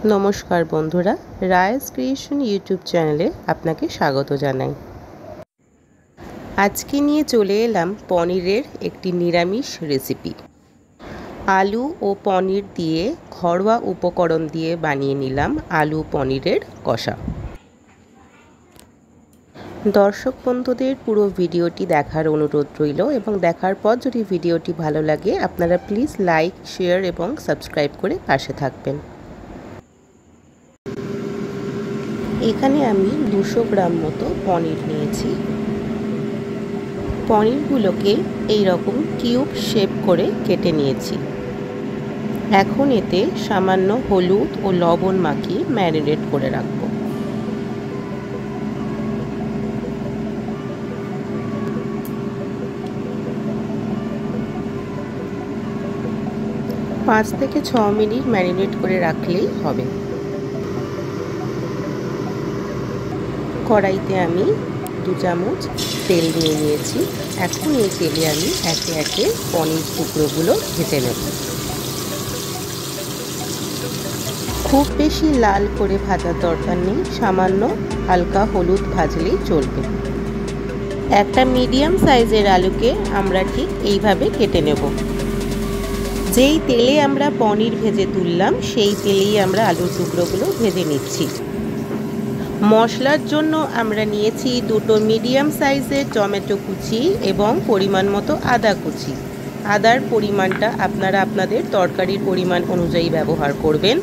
নমস্কার বন্ধুরা, রায়স creation YouTube চ্যানেলে আপনাকে স্বাগত জানাই। আজকে নিয়ে চলে এলাম পনিরের একটি নিরামিষ রেসিপি। আলু ও পনির দিয়ে ঘরোয়া উপকরণ দিয়ে বানিয়ে নিলাম আলু পনিরের কষা। দর্শক বন্ধুদের পুরো ভিডিওটি দেখার অনুরোধ রইল এবং দেখার পর যদি ভিডিওটি ভালো লাগে আপনারা প্লিজ লাইক, শেয়ার এবং সাবস্ক্রাইব করে পাশে থাকবেন। এখানে আমি 200 গ্রাম মতো পনির নিয়েছি। পনিরগুলোকে এই রকম কিউব শেপ করে কেটে নিয়েছি। এখন এতে সামান্য হলুদ ও লবণ মাখিয়ে ম্যারিনেট করে রাখবো। পাঁচ থেকে 6 মিনিট ম্যারিনেট করে রাখলেই হবে। কড়াইতে আমি 2 চামচ তেল নিয়ে নিয়েছি। এখন এই তেলে আমি একে একে পনির টুকরোগুলো ভেজে নেব। খুব বেশি লাল করে ভাজার দরকার নেই, সামান্য হালকা হলুদ ভাজলেই চলবে। একটা মিডিয়াম সাইজের আলুকে আমরা ঠিক এইভাবে কেটে নেব। যেই তেলে আমরা পনির ভেজে তুললাম সেই তেলেই আমরা আলুর টুকরোগুলো ভেজে নিচ্ছি। মশলার জন্য আমরা নিয়েছি 2টো মিডিয়াম সাইজের টমেটো কুচি এবং পরিমাণ মতো আদা কুচি। আদার পরিমাণটা আপনারা আপনাদের তরকারির পরিমাণ অনুযায়ী ব্যবহার করবেন।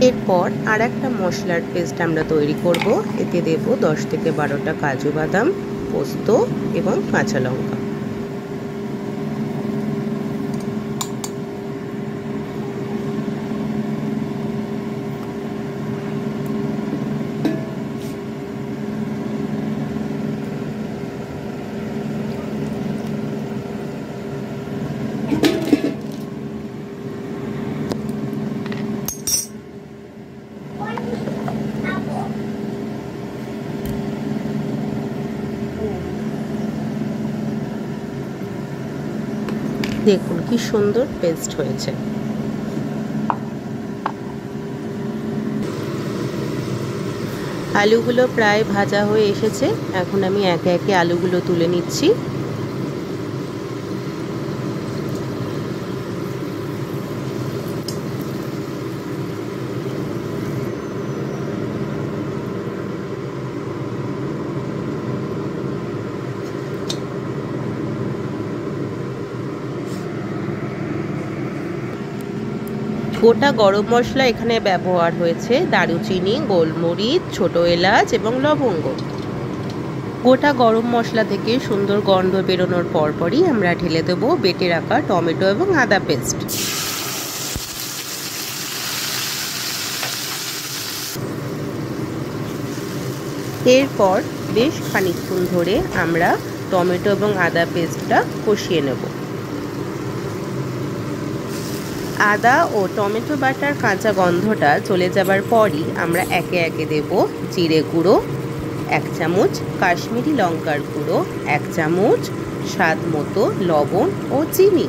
এরপর আর একটা মশলার পেস্ট আমরা তৈরি করব। এতে দেব 10 থেকে 12টা কাজু বাদাম, পোস্ত এবং কাঁচা লঙ্কা। দেখুন কি সুন্দর পেস্ট হয়েছে। আলুগুলো প্রায় ভাজা হয়ে এসেছে। এখন আমি একে একে আলুগুলো তুলে নিচ্ছি। গোটা গরম মশলা এখানে ব্যবহার হয়েছে দারুচিনি, গোলমরিচ, ছোট এলাচ এবং লবঙ্গ। গোটা গরম মশলা থেকে সুন্দর গন্ধ বেরোনোর পরপরই আমরা ঢেলে দেবো বেটে রাখা টমেটো এবং আদা পেস্ট। এরপর বেশ খানিকক্ষণ ধরে আমরা টমেটো এবং আদা পেস্টটা কষিয়ে নেব। আদা ও টমেটো বাটার কাঁচা গন্ধটা চলে যাবার পরই আমরা একে একে দেব জিরে গুঁড়ো 1 চামচ, কাশ্মীরি লঙ্কার গুঁড়ো 1 চামচ, স্বাদ মতো লবণ ও চিনি।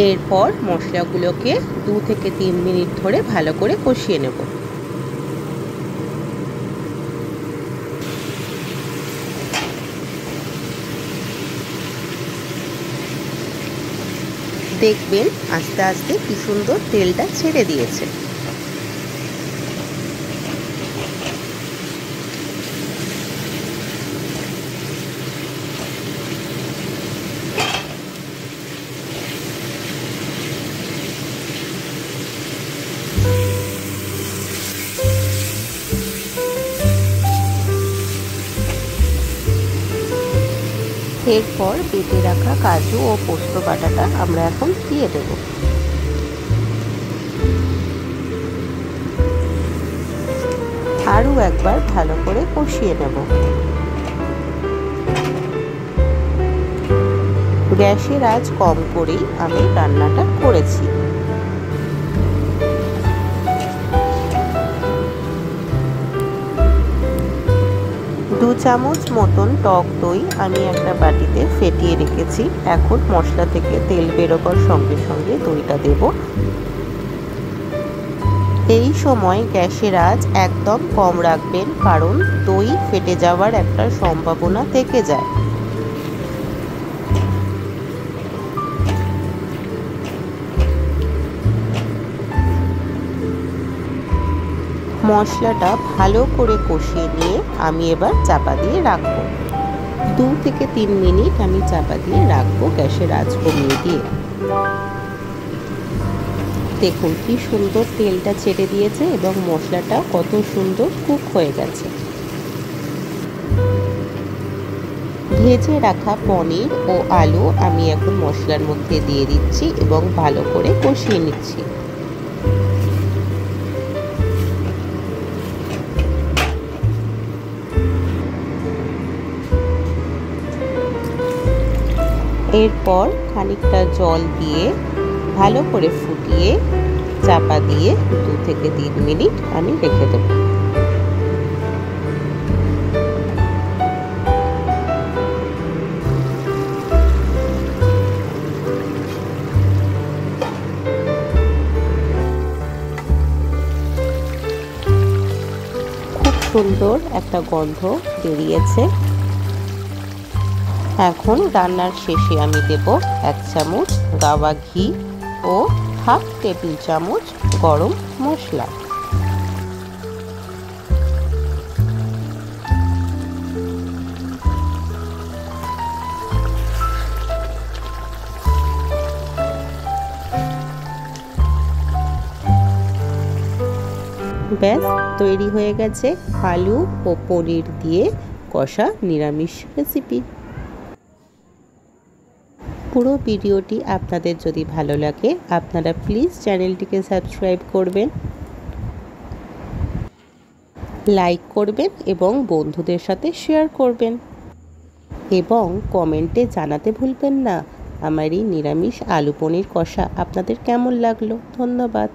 এরপর মশলাগুলোকে 2 থেকে 3 মিনিট ধরে ভালো করে কষিয়ে নেব। দেখবেন আস্তে আস্তে কি সুন্দর তেলটা ছেড়ে দিয়েছে। এরপর বেটে রাখা কাজু ও পোস্ত বাটাটা আমরা এখন দিয়ে দেব। আরও আরও একবার ভালো করে কষিয়ে নেব। গ্যাসের আঁচ কম করেই আমি রান্নাটা করেছি। 2 চামচ মতন টক দই আমি একটা বাটিতে ফেটিয়ে রেখেছি। এখন মশলা থেকে তেল বেরোবার সঙ্গে সঙ্গে দইটা দেব। এই সময় গ্যাসের আঁচ একদম কম রাখবেন, কারণ দই ফেটে যাওয়ার একটা সম্ভাবনা থেকে যায়। মশলাটা ভালো করে কষিয়ে নিয়ে আমি এবার চাপা দিয়ে রাখবো। 2 থেকে 3 মিনিট আমি চাপা দিয়ে রাখবো গ্যাসের আঁচ কমিয়ে দিয়ে। দেখুন কি সুন্দর তেলটা ছেড়ে দিয়েছে এবং মশলাটা কত সুন্দর কুক হয়ে গেছে। ভেজে রাখা পনির ও আলু আমি এখন মশলার মধ্যে দিয়ে দিচ্ছি এবং ভালো করে কষিয়ে নিচ্ছি। এরপর খানিকটা জল দিয়ে ভালো করে ফুটিয়ে চাপা দিয়ে 2 থেকে 3 মিনিট আমি রেখে দেব। খুব সুন্দর একটা গন্ধ বেরিয়েছে। এখন রান্নার শেষে আমি দেব 1 চামচ গাওয়া ঘি ও হাফ টেবিল চামচ গরম মশলা। ব্যাস তৈরি হয়ে গেছে আলু ও পনির দিয়ে কষা নিরামিষ রেসিপি। পুরো ভিডিওটি আপনাদের যদি ভালো লাগে আপনারা প্লিজ চ্যানেলটিকে সাবস্ক্রাইব করবেন, লাইক করবেন এবং বন্ধুদের সাথে শেয়ার করবেন এবং কমেন্টে জানাতে ভুলবেন না আমার এই নিরামিষ আলু পনির কষা আপনাদের কেমন লাগলো। ধন্যবাদ।